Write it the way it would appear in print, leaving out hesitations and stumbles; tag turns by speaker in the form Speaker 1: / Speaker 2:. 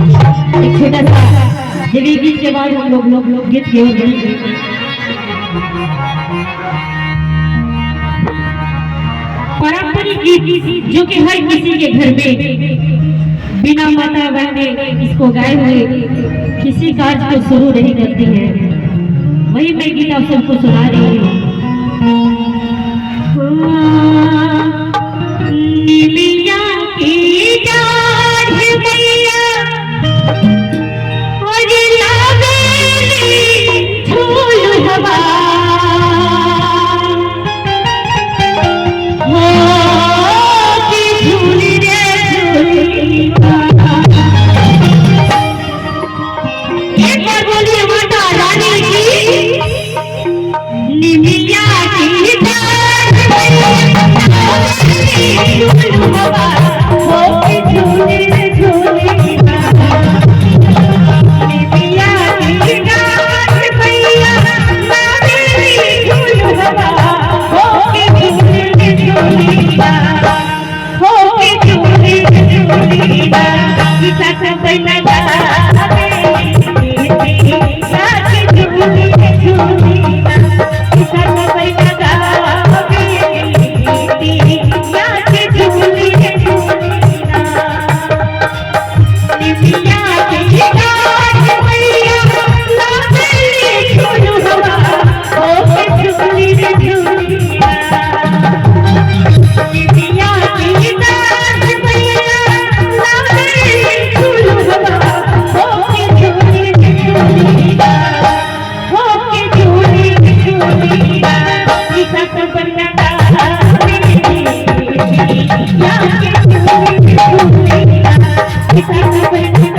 Speaker 1: एक छोटा सा देवी गीत के बाद हम लोग गीत की ओर बढ़ेंगे। पारंपरिक गीत जो कि हर किसी के घर में बिना माता बहने इसको गाए हुए किसी कार्य को शुरू नहीं करती है, वही मैं गीत आप सबको सुना रही हूँ। नीलिया की डाढ़ मैया और लावेली झूल हवा, हो की झूल रे झूली। एक बार बोलिए माता रानी की। नीलिया की डाढ़ झूल हवा, हो की झूल रे झूली। नीलिया की डाढ़ मैया लावेली झूल हवा, हो की झूल रे झूली, हो की झूल रे झूली। गीता से बैला गावेली नीलिया की झूल रे झूली। गीता से बैला गावेली नीलिया की झूल रे झूली। नीलिया की डाढ़ मैया लावेली झूल हवा, हो की झूल रे झूली। नीलिया की डाढ़ मैया लावेली झूल हवा, हो की झूल रे झूली, हो की झूल रे झूली। गीता से बैला गावेली नीलिया की झूल रे झूली। गीता से बैला